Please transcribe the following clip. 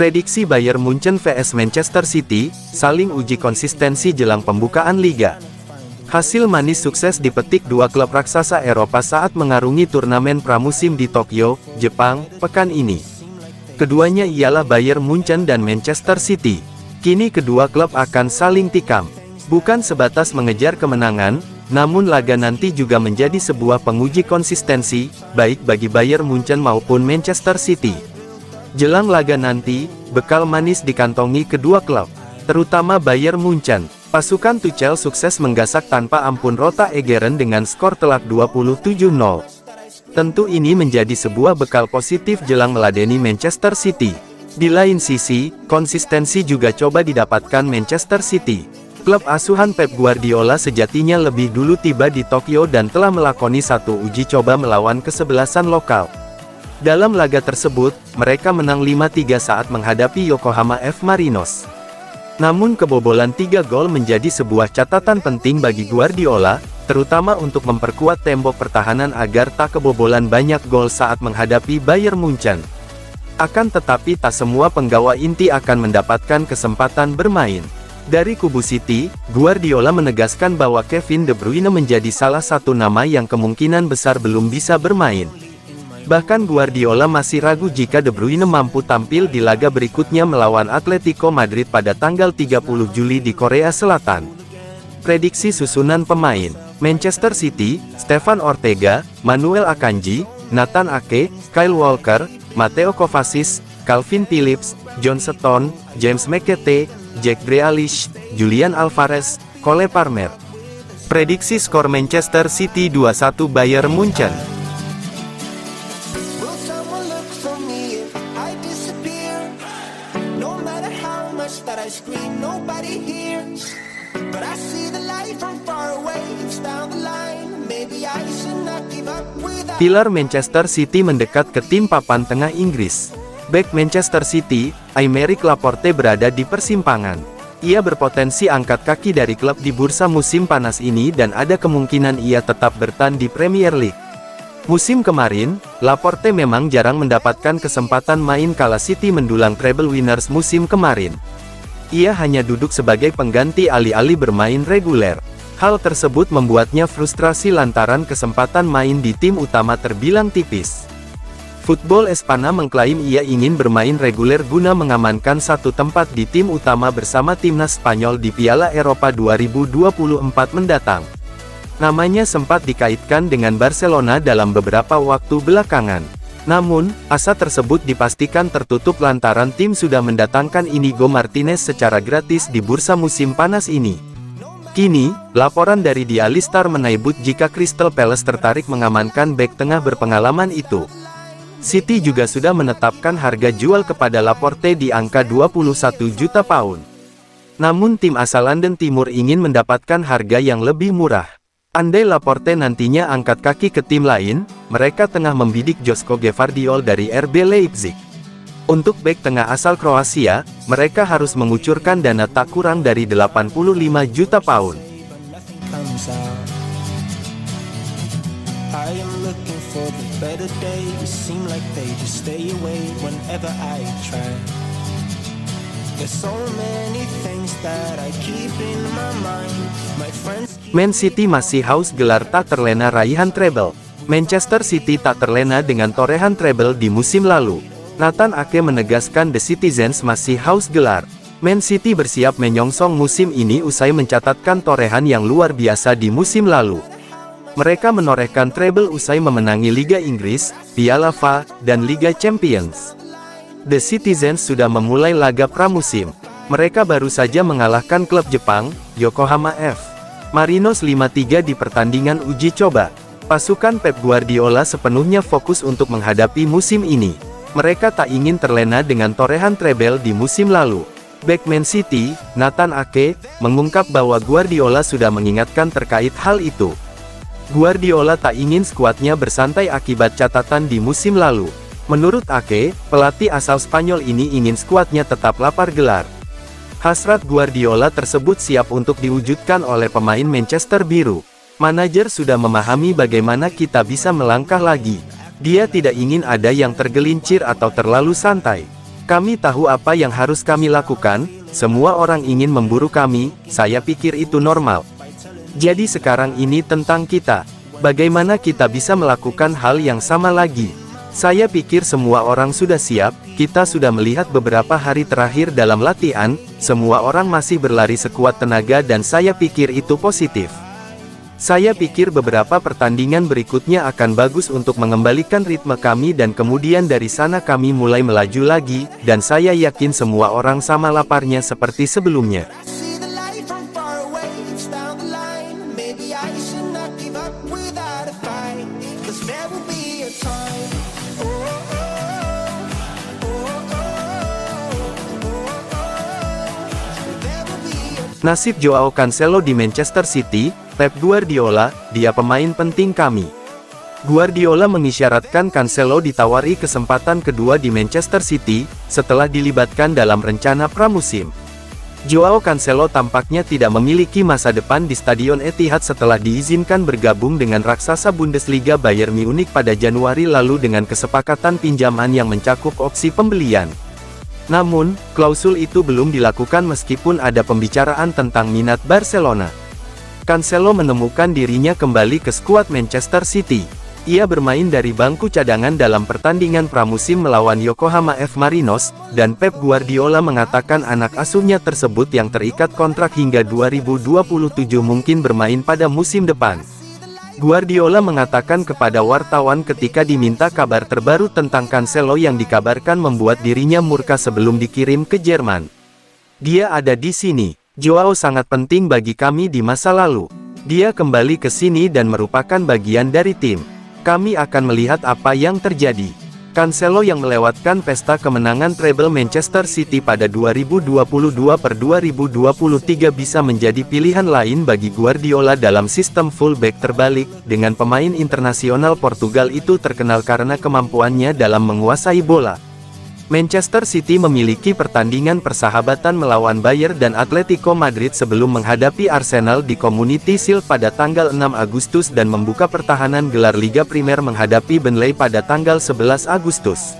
Prediksi Bayern Munchen vs Manchester City, saling uji konsistensi jelang pembukaan liga. Hasil manis sukses dipetik dua klub raksasa Eropa saat mengarungi turnamen pramusim di Tokyo, Jepang, pekan ini. Keduanya ialah Bayern Munchen dan Manchester City. Kini kedua klub akan saling tikam. Bukan sebatas mengejar kemenangan, namun laga nanti juga menjadi sebuah penguji konsistensi, baik bagi Bayern Munchen maupun Manchester City. Jelang laga nanti, bekal manis dikantongi kedua klub, terutama Bayern Munchen. Pasukan Tuchel sukses menggasak tanpa ampun Rota Egeren dengan skor telak 27-0. Tentu ini menjadi sebuah bekal positif jelang meladeni Manchester City. Di lain sisi, konsistensi juga coba didapatkan Manchester City. Klub asuhan Pep Guardiola sejatinya lebih dulu tiba di Tokyo dan telah melakoni satu uji coba melawan kesebelasan lokal. Dalam laga tersebut, mereka menang 5-3 saat menghadapi Yokohama F. Marinos. Namun kebobolan 3 gol menjadi sebuah catatan penting bagi Guardiola, terutama untuk memperkuat tembok pertahanan agar tak kebobolan banyak gol saat menghadapi Bayern Munchen. Akan tetapi tak semua penggawa inti akan mendapatkan kesempatan bermain. Dari kubu City, Guardiola menegaskan bahwa Kevin De Bruyne menjadi salah satu nama yang kemungkinan besar belum bisa bermain. Bahkan Guardiola masih ragu jika De Bruyne mampu tampil di laga berikutnya melawan Atletico Madrid pada tanggal 30 Juli di Korea Selatan. Prediksi susunan pemain: Manchester City, Stefan Ortega, Manuel Akanji, Nathan Ake, Kyle Walker, Mateo Kovacic, Calvin Phillips, John Stones, James McAtee, Jack Grealish, Julian Alvarez, Cole Palmer. Prediksi skor Manchester City 2-1 Bayern Munchen. Pilar Manchester City mendekat ke tim papan tengah Inggris. Bek Manchester City, Aymeric Laporte berada di persimpangan. Ia berpotensi angkat kaki dari klub di bursa musim panas ini dan ada kemungkinan ia tetap bertahan di Premier League. Musim kemarin, Laporte memang jarang mendapatkan kesempatan main kala City mendulang treble winners musim kemarin. Ia hanya duduk sebagai pengganti alih-alih bermain reguler. Hal tersebut membuatnya frustrasi lantaran kesempatan main di tim utama terbilang tipis. Football Espana mengklaim ia ingin bermain reguler guna mengamankan satu tempat di tim utama bersama timnas Spanyol di Piala Eropa 2024 mendatang. Namanya sempat dikaitkan dengan Barcelona dalam beberapa waktu belakangan. Namun, asa tersebut dipastikan tertutup lantaran tim sudah mendatangkan Inigo Martinez secara gratis di bursa musim panas ini. Kini, laporan dari Daily Star menyebut jika Crystal Palace tertarik mengamankan bek tengah berpengalaman itu. City juga sudah menetapkan harga jual kepada Laporte di angka 21 juta pound. Namun tim asal London Timur ingin mendapatkan harga yang lebih murah. Andai Laporte nantinya angkat kaki ke tim lain, mereka tengah membidik Joško Gvardiol dari RB Leipzig. Untuk bek tengah asal Kroasia, mereka harus mengucurkan dana tak kurang dari 85 juta pound. Man City masih haus gelar tak terlena raihan treble. Manchester City tak terlena dengan torehan treble di musim lalu. Nathan Ake menegaskan The Citizens masih haus gelar. Man City bersiap menyongsong musim ini usai mencatatkan torehan yang luar biasa di musim lalu. Mereka menorehkan treble usai memenangi Liga Inggris, Piala FA, dan Liga Champions. The Citizens sudah memulai laga pramusim. Mereka baru saja mengalahkan klub Jepang, Yokohama F. Marinos 5-3 di pertandingan uji coba. Pasukan Pep Guardiola sepenuhnya fokus untuk menghadapi musim ini. Mereka tak ingin terlena dengan torehan treble di musim lalu. Bek Man City, Nathan Ake, mengungkap bahwa Guardiola sudah mengingatkan terkait hal itu. Guardiola tak ingin skuadnya bersantai akibat catatan di musim lalu. Menurut Ake, pelatih asal Spanyol ini ingin skuadnya tetap lapar gelar. Hasrat Guardiola tersebut siap untuk diwujudkan oleh pemain Manchester Biru. Manajer sudah memahami bagaimana kita bisa melangkah lagi. Dia tidak ingin ada yang tergelincir atau terlalu santai. Kami tahu apa yang harus kami lakukan, semua orang ingin memburu kami, saya pikir itu normal. Jadi sekarang ini tentang kita. Bagaimana kita bisa melakukan hal yang sama lagi? Saya pikir semua orang sudah siap, kita sudah melihat beberapa hari terakhir dalam latihan, semua orang masih berlari sekuat tenaga dan saya pikir itu positif. Saya pikir beberapa pertandingan berikutnya akan bagus untuk mengembalikan ritme kami dan kemudian dari sana kami mulai melaju lagi, dan saya yakin semua orang sama laparnya seperti sebelumnya. Nasib Joao Cancelo di Manchester City, Pep Guardiola, dia pemain penting kami. Guardiola mengisyaratkan Cancelo ditawari kesempatan kedua di Manchester City, setelah dilibatkan dalam rencana pramusim. Joao Cancelo tampaknya tidak memiliki masa depan di Stadion Etihad setelah diizinkan bergabung dengan raksasa Bundesliga Bayern Munich pada Januari lalu dengan kesepakatan pinjaman yang mencakup opsi pembelian. Namun, klausul itu belum dilakukan meskipun ada pembicaraan tentang minat Barcelona. Cancelo menemukan dirinya kembali ke skuad Manchester City. Ia bermain dari bangku cadangan dalam pertandingan pramusim melawan Yokohama F. Marinos, dan Pep Guardiola mengatakan anak asuhnya tersebut yang terikat kontrak hingga 2027 mungkin bermain pada musim depan. Guardiola mengatakan kepada wartawan ketika diminta kabar terbaru tentang Cancelo yang dikabarkan membuat dirinya murka sebelum dikirim ke Jerman. Dia ada di sini. Joao sangat penting bagi kami di masa lalu. Dia kembali ke sini dan merupakan bagian dari tim. Kami akan melihat apa yang terjadi. Cancelo yang melewatkan pesta kemenangan treble Manchester City pada 2022/2023 bisa menjadi pilihan lain bagi Guardiola dalam sistem fullback terbalik, dengan pemain internasional Portugal itu terkenal karena kemampuannya dalam menguasai bola. Manchester City memiliki pertandingan persahabatan melawan Bayern dan Atletico Madrid sebelum menghadapi Arsenal di Community Shield pada tanggal 6 Agustus dan membuka pertahanan gelar Liga Primer menghadapi Burnley pada tanggal 11 Agustus.